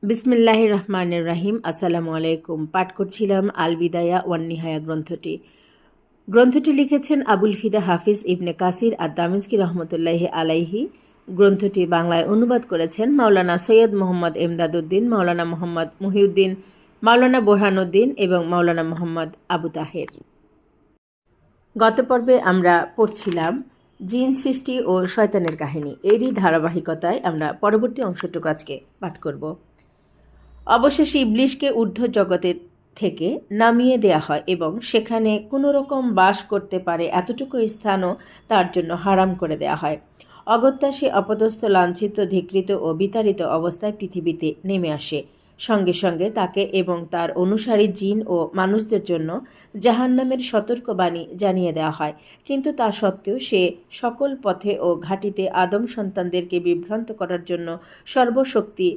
বিসমিল্লাহির রহমানির রহিম। আসসালামু আলাইকুম। পাঠ করছিলাম আল বিদায়া ওয়ান নিহায়া গ্রন্থটি লিখেছেন আবুল ফিদা হাফিজ ইবনে কাসির আদ-দামেস্কি রহমতুল্লাহি আলাইহি। গ্রন্থটি বাংলায় অনুবাদ করেছেন মাওলানা সৈয়দ মোহাম্মদ এমদাদউদ্দিন, মাওলানা মোহাম্মদ মহিউদ্দিন, মাওলানা বোরহানউদ্দিন এবং মাওলানা মোহাম্মদ আবু তাহের। গত পর্বে আমরা পড়ছিলাম জিন সৃষ্টি ও শয়তানের কাহিনী। এরই ধারাবাহিকতায় আমরা পরবর্তী অংশটুকু আজকে পাঠ করব। অবশেষে ইবলিশকে ঊর্ধ্ব জগতে থেকে নামিয়ে দেয়া হয় এবং সেখানে কোনো রকম বাস করতে পারে এতটুকু স্থানও তার জন্য হারাম করে দেয়া হয়। অগত্যা সে অপদস্থ, লাঞ্ছিত, ধিকৃত ও বিতাড়িত অবস্থায় পৃথিবীতে নেমে আসে। সঙ্গে সঙ্গে তাকে এবং তার অনুসারী জিন ও মানুষদের জন্য জাহান্নামের সতর্কবাণী জানিয়ে দেওয়া হয়। কিন্তু তা সত্ত্বেও সে সকল পথে ও ঘাটিতে আদম সন্তানদেরকে বিভ্রান্ত করার জন্য সর্বশক্তি